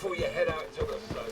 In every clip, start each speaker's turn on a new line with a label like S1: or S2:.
S1: before you head out to the slope.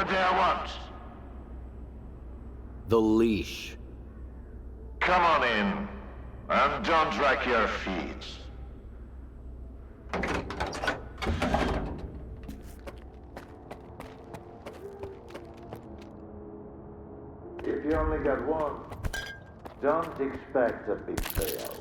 S2: What do I want?
S3: The leash.
S2: Come on in, and don't drag your feet. If you only got one, don't expect a big payout.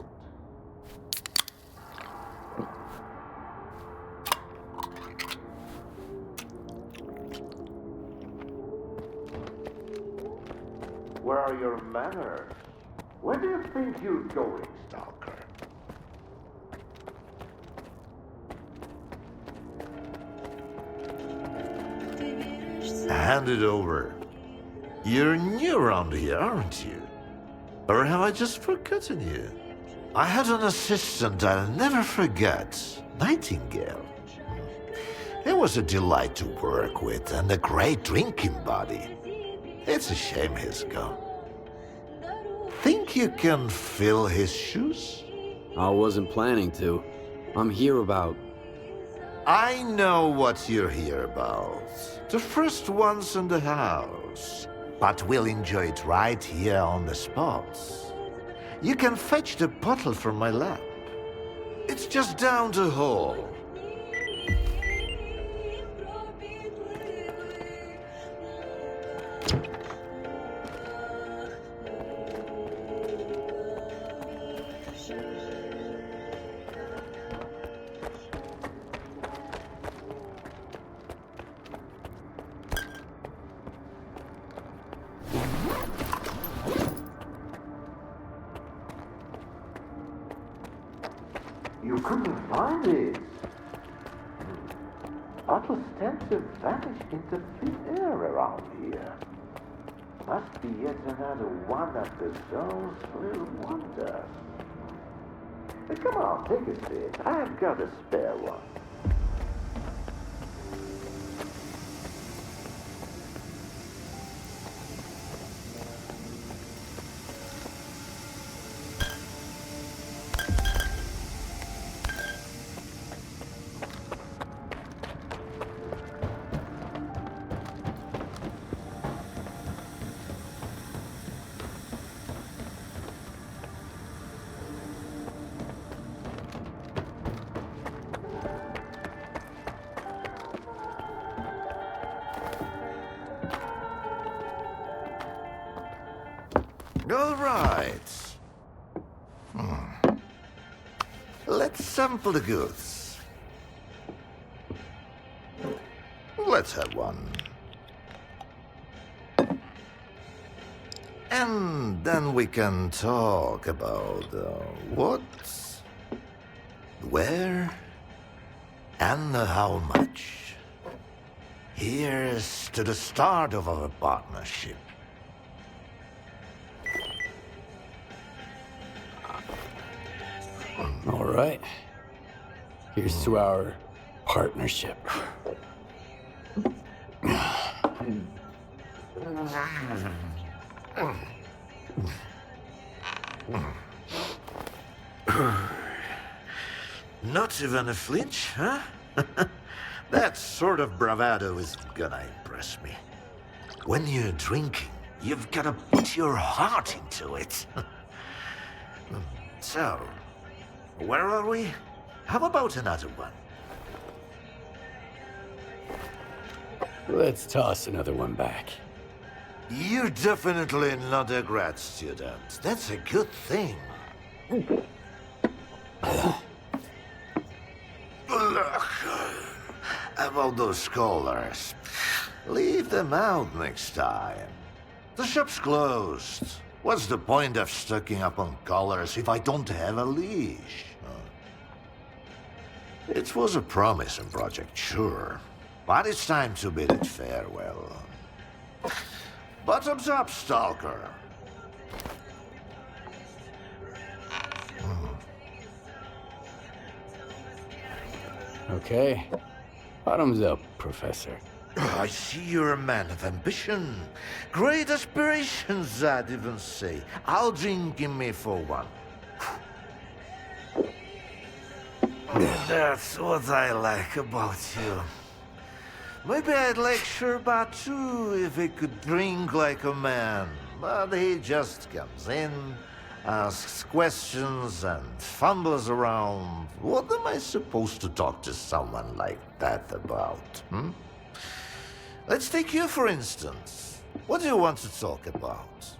S2: Where are your manners? Where do you think you're going, Stalker? Hand it over. You're new around here, aren't you? Or have I just forgotten you? I had an assistant I'll never forget, Nightingale. He was a delight to work with and a great drinking buddy. It's a shame he's gone. Think you can fill his shoes?
S3: I wasn't planning to. I'm here about...
S2: I know what you're here about. The first ones in the house. But we'll enjoy it right here on the spot. You can fetch the bottle from my lab. It's just down the hall. You couldn't find it. bottles tend to vanish into thin air around here. Must be yet another one of the zone's little wonders. Come on, take a seat. I've got a spare one. All right. Let's sample the goods. Let's have one. And then we can talk about what, where, and how much. Here's to the start of our partnership.
S3: All right. Here's to our partnership.
S2: Not even a flinch, huh? That sort of bravado is gonna impress me. When you're drinking, you've gotta put your heart into it. So, where are we? How about another one?
S3: Let's toss another one back.
S2: You're definitely not a grad student. That's a good thing. Look, about those scholars. Leave them out next time. The shop's closed. What's the point of stocking up on collars if I don't have a leash? It was a promising project, sure. But it's time to bid it farewell. Bottoms up, Stalker.
S3: Okay. Bottoms up, Professor.
S2: I see you're a man of ambition. Great aspirations, I'd even say. I'll drink in me for one. That's what I like about you. Maybe I'd like Sherbat too if he could drink like a man. But he just comes in, asks questions, and fumbles around. What am I supposed to talk to someone like that about, Let's take you, for instance. What do you want to talk about?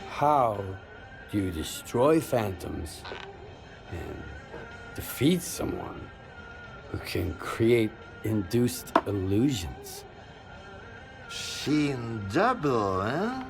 S3: How do you destroy phantoms and defeat someone who can create induced illusions?
S2: Seen double, eh?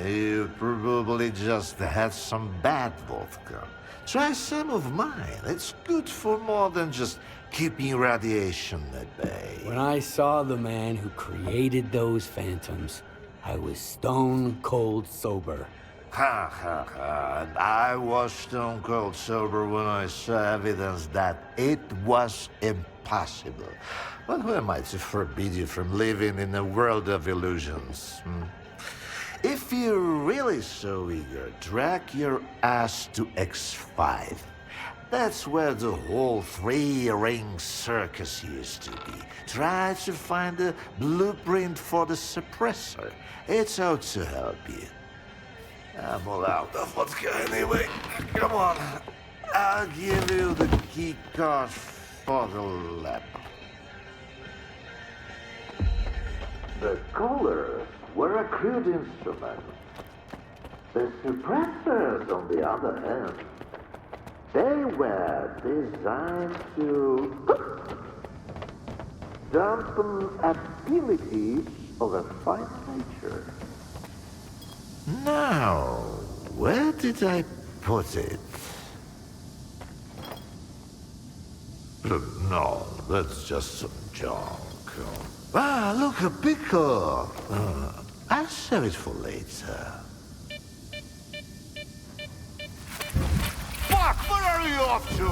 S2: You probably just had some bad vodka. Try some of mine. It's good for more than just keeping radiation at bay.
S3: When I saw the man who created those phantoms, I was stone cold sober.
S2: Ha ha ha. And I was stone cold sober when I saw evidence that it was impossible. But who am I to forbid you from living in a world of illusions? If you're really so eager, drag your ass to X5. That's where the whole three-ring circus used to be. Try to find a blueprint for the suppressor. It's out to help you. I'm all out of vodka anyway. Come on. I'll give you the key card for the lab. The collars were a crude instrument. The suppressors, on the other hand, they were designed to dampen abilities of a fine nature. Now, where did I put it? No, that's just some junk. Ah, look, a pickle. I'll save it for later. Fuck, where are you off to?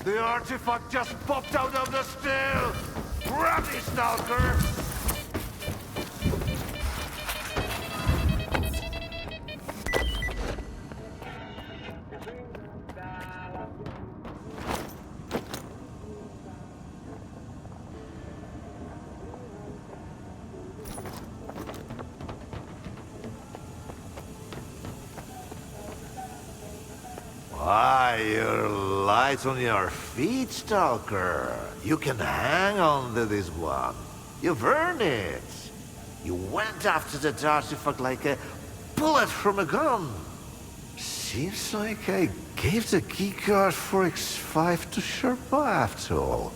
S2: The artifact just popped out of the still. Grab me, Stalker. Why, you're light on your feet, Stalker. You can hang on to this one. You've earned it. You went after the artifact like a bullet from a gun. Seems like I gave the keycard for X5 to Sherpa after all.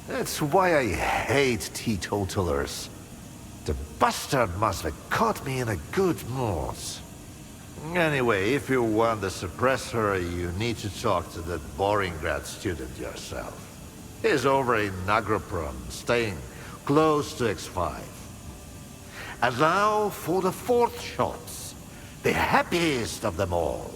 S2: That's why I hate teetotalers. The bastard must have caught me in a good mood. Anyway, if you want the suppressor, you need to talk to that boring grad student yourself. He's over in Agropron, staying close to X5. And now for the fourth shots, the happiest of them all.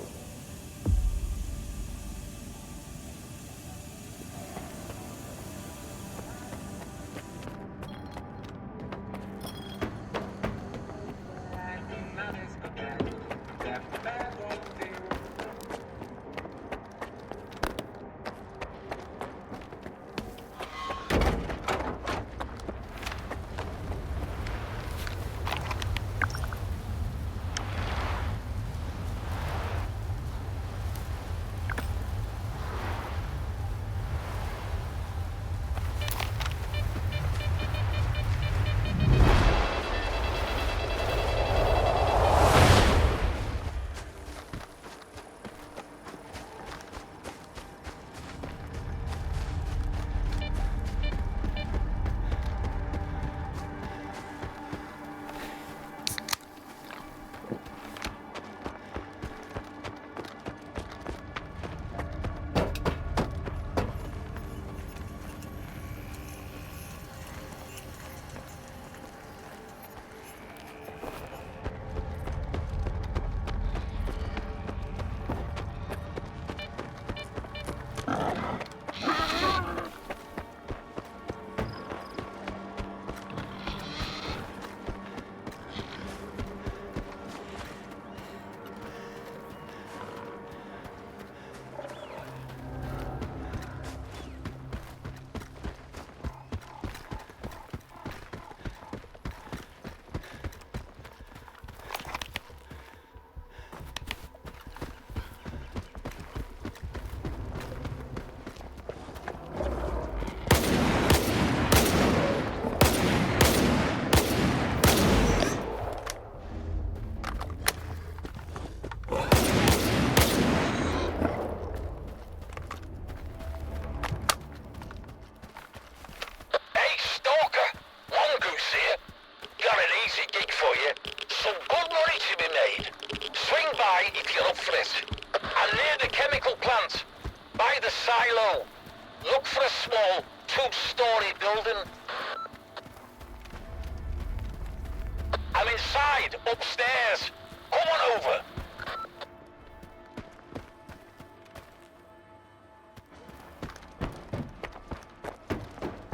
S1: Upstairs. Come on over.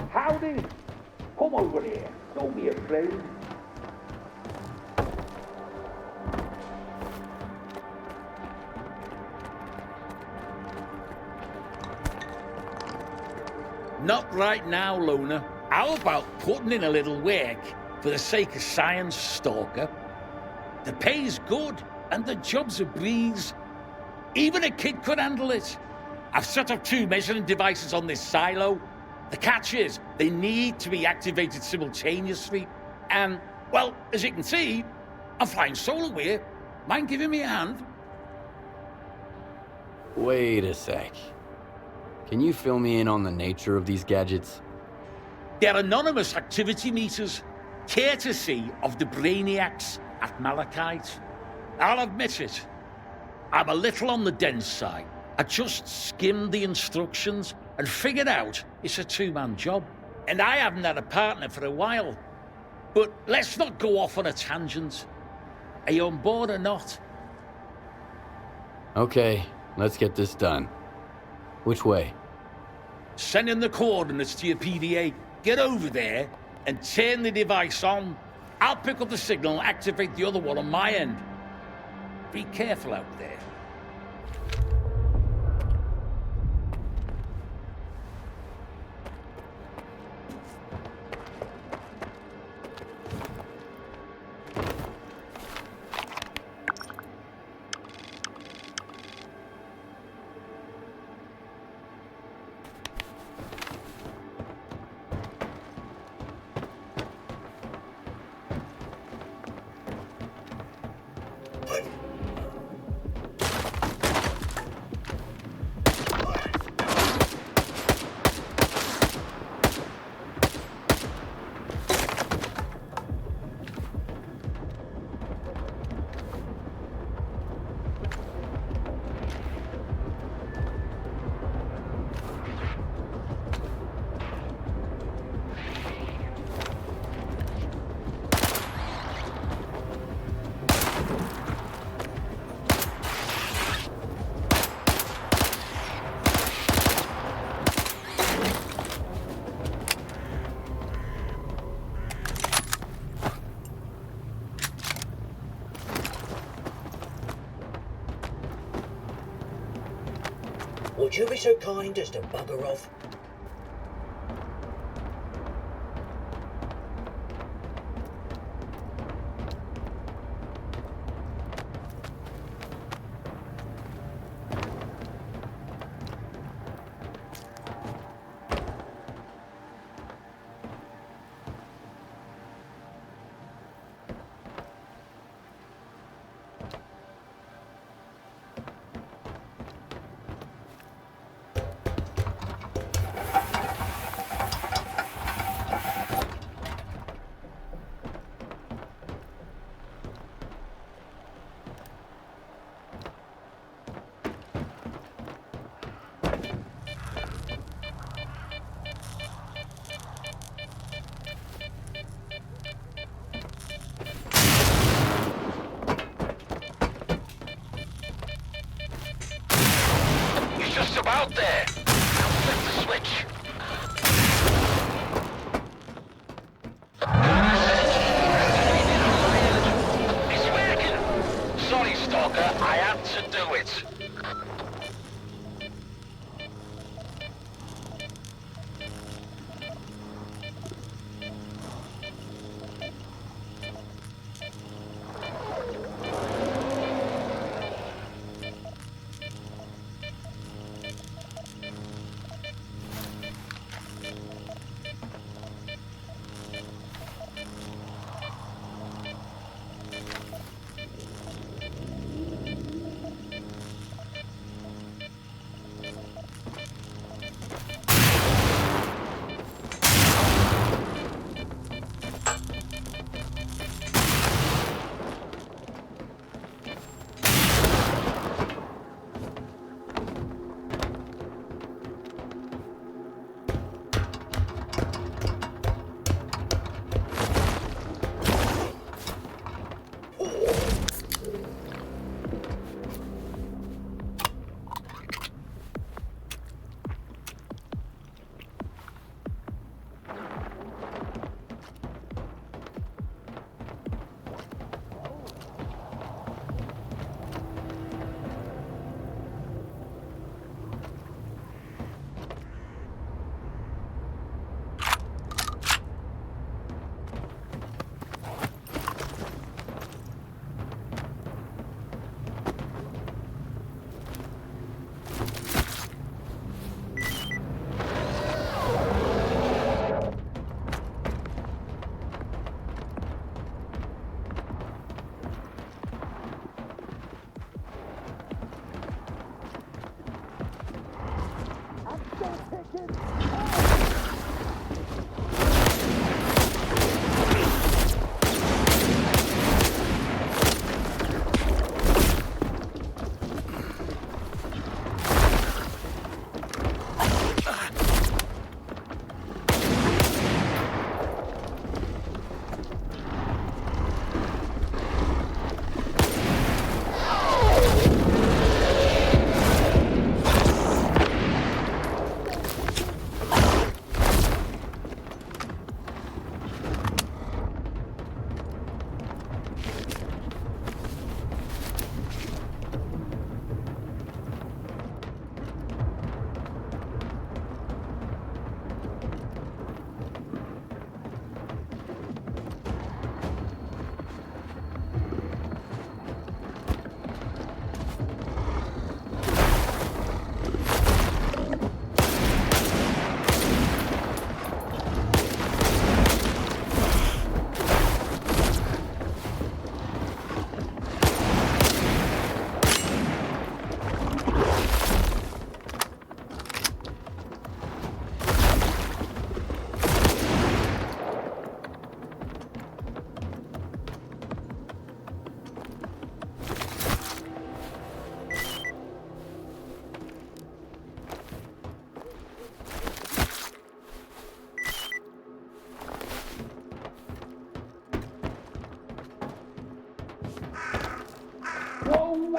S1: Howdy. Come over here. Don't be afraid.
S4: Not right now, Luna. How about putting in a little work for the sake of science, Stalker? The pay's good, and the job's a breeze. Even a kid could handle it. I've set up 2 measuring devices on this silo. The catch is, they need to be activated simultaneously. And, well, as you can see, I'm flying solo here. Mind giving me a hand?
S3: Wait a sec. Can you fill me in on the nature of these gadgets?
S4: They're anonymous activity meters, courtesy of the brainiacs at Malachite. I'll admit it, I'm a little on the dense side. I just skimmed the instructions and figured out it's a two-man job. And I haven't had a partner for a while. But let's not go off on a tangent. Are you on board or not?
S3: Okay, let's get this done. Which way?
S4: Send in the coordinates to your PDA. Get over there and turn the device on. I'll pick up the signal and activate the other one on my end. Be careful out there.
S5: Would you be so kind as to bugger off?
S1: Just about there. Now flip the switch. It's working. Sorry, Stalker. I had to do it.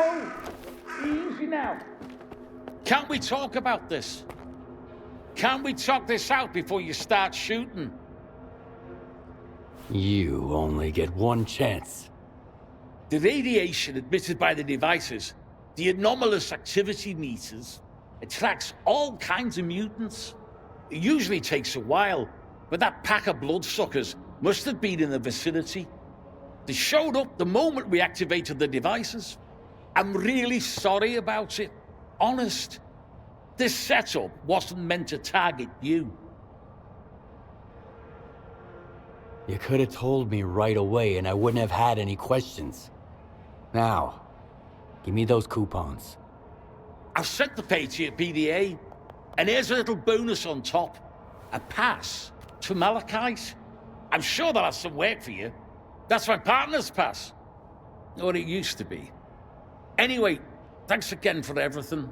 S4: whoa! Easy now. Can't we talk about this? Can't we talk this out before you start shooting?
S3: You only get one chance.
S4: The radiation emitted by the devices, the anomalous activity meters, attracts all kinds of mutants. It usually takes a while, but that pack of bloodsuckers must have been in the vicinity. They showed up the moment we activated the devices. I'm really sorry about it. Honest. This setup wasn't meant to target you.
S3: You could have told me right away and I wouldn't have had any questions. Now, give me those coupons.
S4: I've sent the pay to your PDA, and here's a little bonus on top. A pass to Malachite. I'm sure they'll have some work for you. That's my partner's pass. Or it used to be. Anyway, thanks again for everything.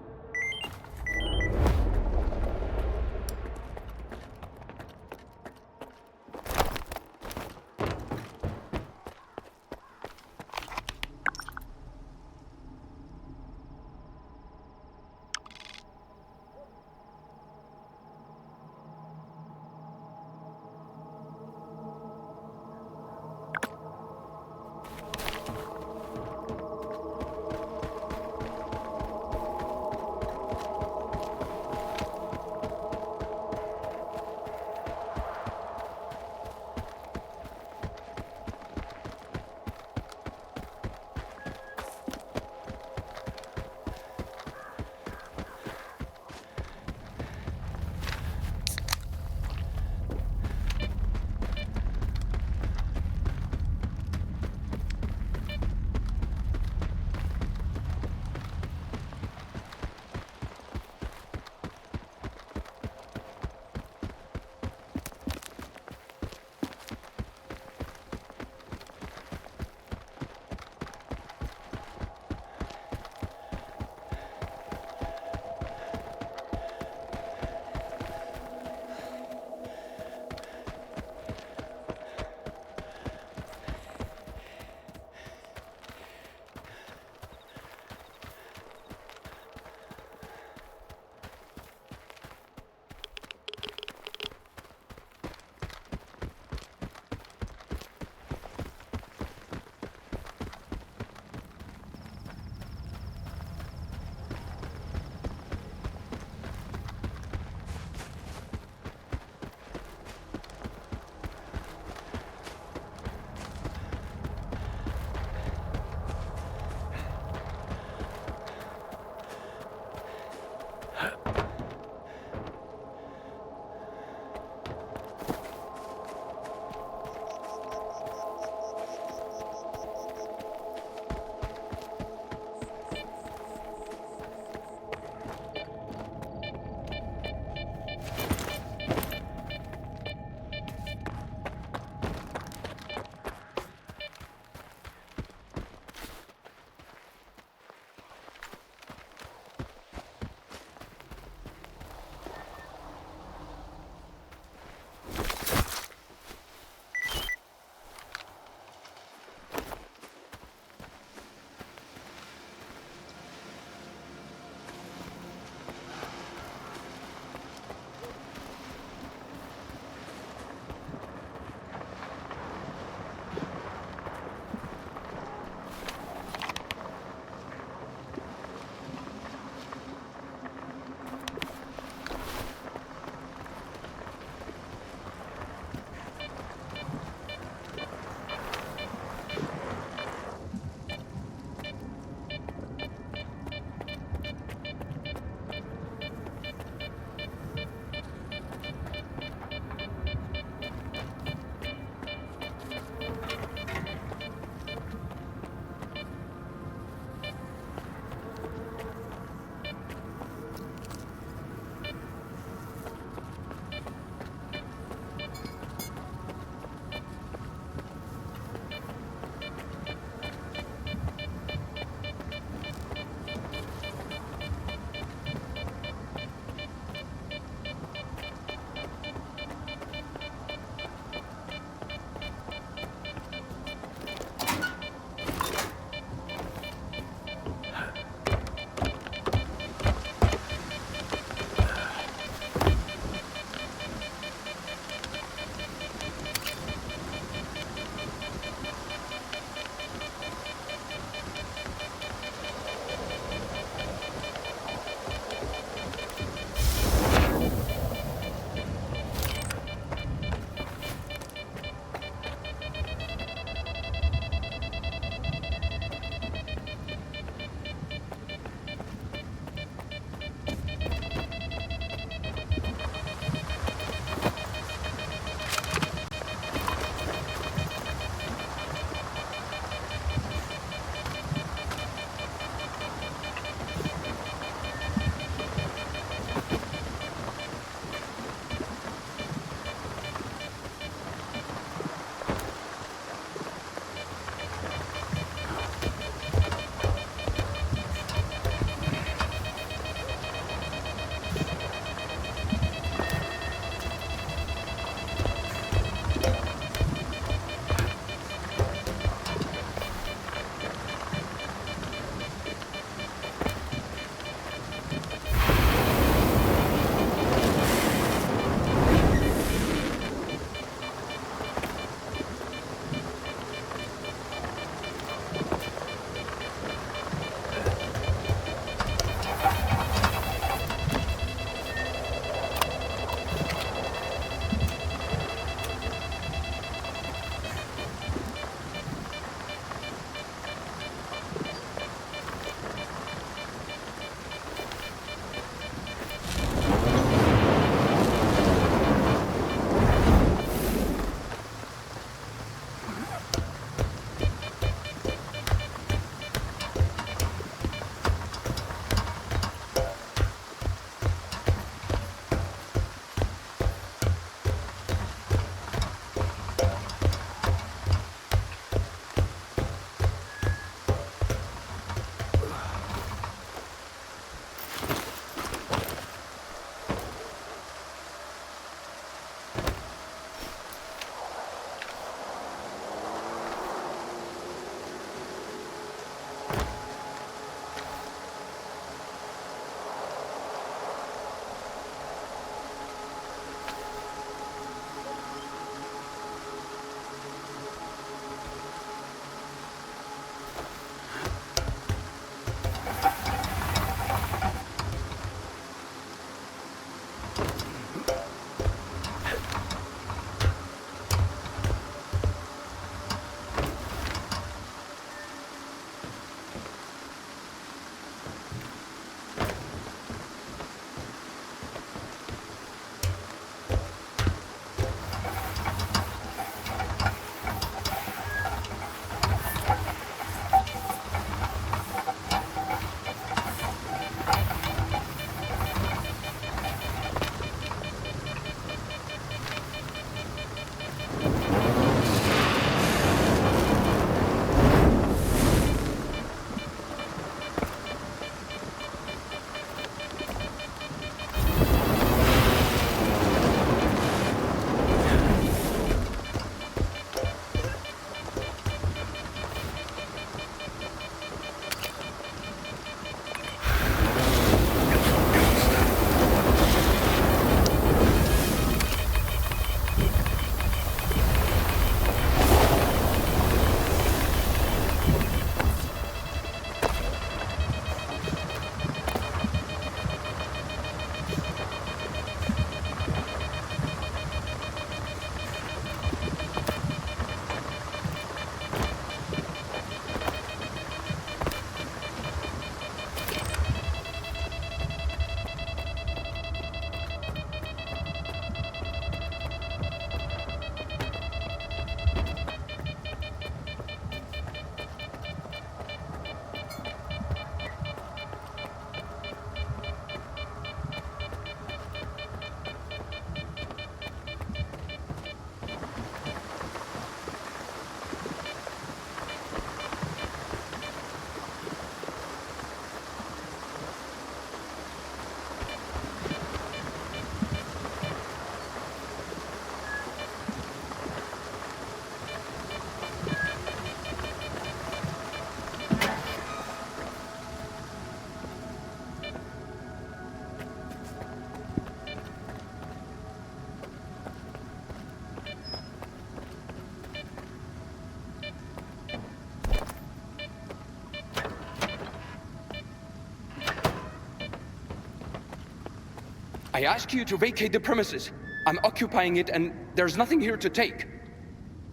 S6: I ask you to vacate the premises. I'm occupying it and there's nothing here to take.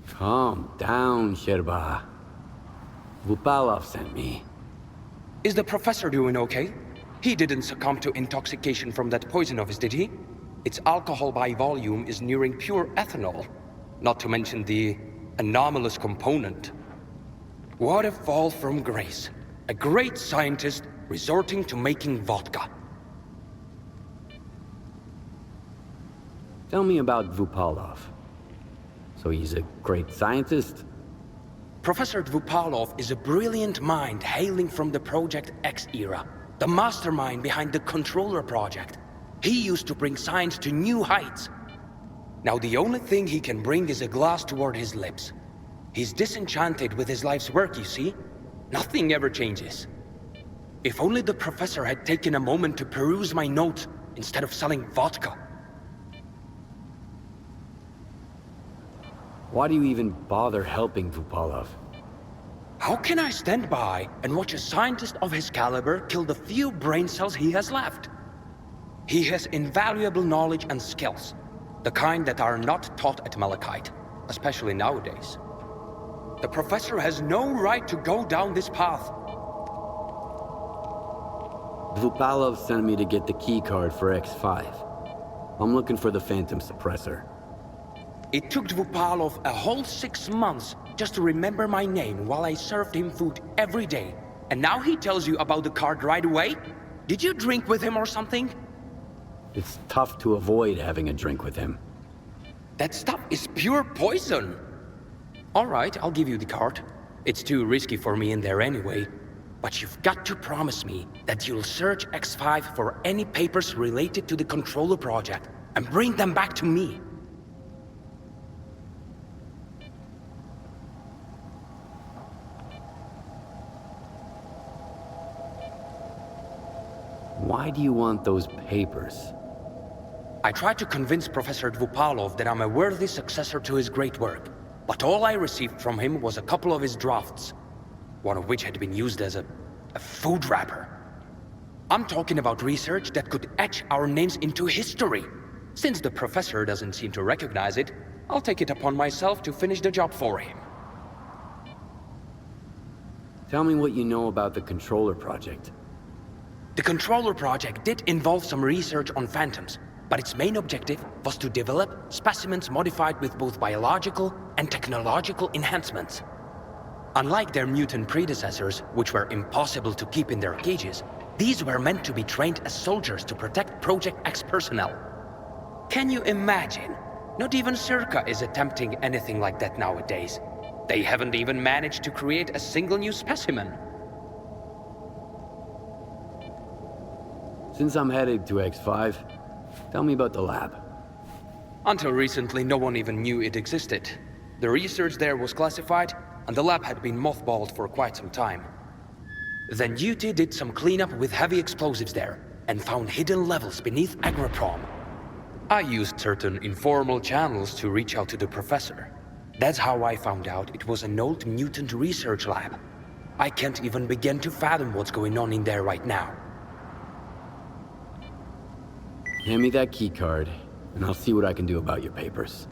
S3: Calm down, Sherba. Vupalov sent me.
S6: Is the professor doing okay? He didn't succumb to intoxication from that poison of his, did he? Its alcohol by volume is nearing pure ethanol. Not to mention the anomalous component. What a fall from grace. A great scientist resorting to making vodka.
S3: Tell me about Vupalov. So he's a great scientist?
S6: Professor Dvupalov is a brilliant mind hailing from the Project X era. The mastermind behind the Controller Project. He used to bring science to new heights. Now the only thing he can bring is a glass toward his lips. He's disenchanted with his life's work, you see? Nothing ever changes. If only the professor had taken a moment to peruse my notes instead of selling vodka.
S3: Why do you even bother helping Vupalov?
S6: How can I stand by and watch a scientist of his caliber kill the few brain cells he has left? He has invaluable knowledge and skills, the kind that are not taught at Malachite, especially nowadays. The professor has no right to go down this path.
S3: Dvupalov sent me to get the keycard for X5. I'm looking for the Phantom Suppressor.
S6: It took Dvupalov a whole 6 months just to remember my name while I served him food every day. And now he tells you about the card right away? Did you drink with him or something?
S3: It's tough to avoid having a drink with him.
S6: That stuff is pure poison. All right, I'll give you the card. It's too risky for me in there anyway. But you've got to promise me that you'll search X5 for any papers related to the Controller Project and bring them back to me.
S3: Why do you want those papers?
S6: I tried to convince Professor Dvupalov that I'm a worthy successor to his great work, but all I received from him was a couple of his drafts, one of which had been used as a food wrapper. I'm talking about research that could etch our names into history. Since the professor doesn't seem to recognize it, I'll take it upon myself to finish the job for him.
S3: Tell me what you know about the Controller Project.
S6: The Controller Project did involve some research on phantoms, but its main objective was to develop specimens modified with both biological and technological enhancements. Unlike their mutant predecessors, which were impossible to keep in their cages, these were meant to be trained as soldiers to protect Project X personnel. Can you imagine? Not even Circa is attempting anything like that nowadays. They haven't even managed to create a single new specimen.
S3: Since I'm headed to X5, tell me about the lab.
S6: Until recently, no one even knew it existed. The research there was classified, and the lab had been mothballed for quite some time. Then ZoTa did some cleanup with heavy explosives there, and found hidden levels beneath Agroprom. I used certain informal channels to reach out to the professor. That's how I found out it was an old mutant research lab. I can't even begin to fathom what's going on in there right now.
S3: Hand me that keycard, and I'll see what I can do about your papers.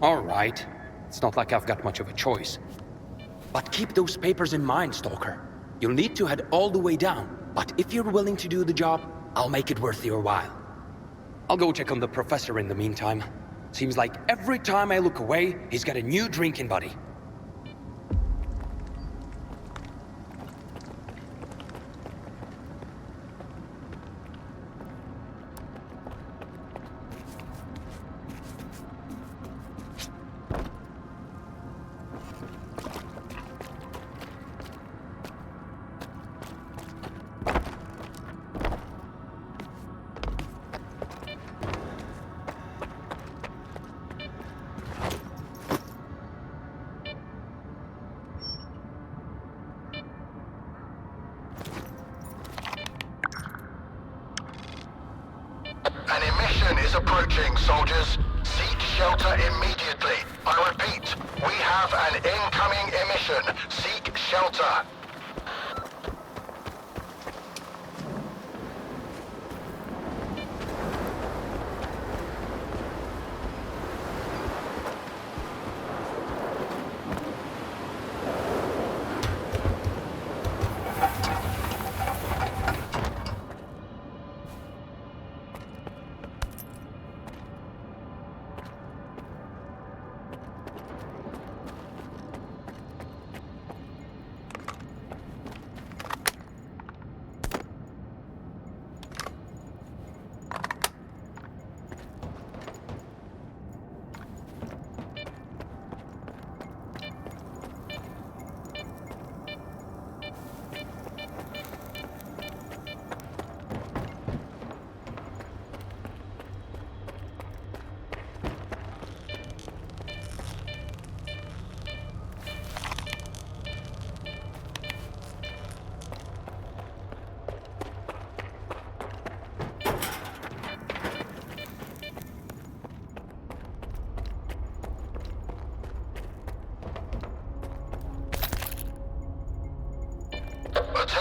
S6: All right. It's not like I've got much of a choice. But keep those papers in mind, Stalker. You'll need to head all the way down, but if you're willing to do the job, I'll make it worth your while. I'll go check on the professor in the meantime. Seems like every time I look away, he's got a new drinking buddy.
S1: An emission is approaching, soldiers. Seek shelter immediately. I repeat, we have an incoming emission. Seek shelter.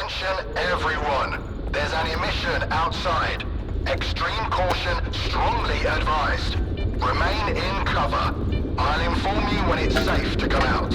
S1: Attention, everyone. There's an emission outside. Extreme caution strongly advised. Remain in cover. I'll inform you when it's safe to come out.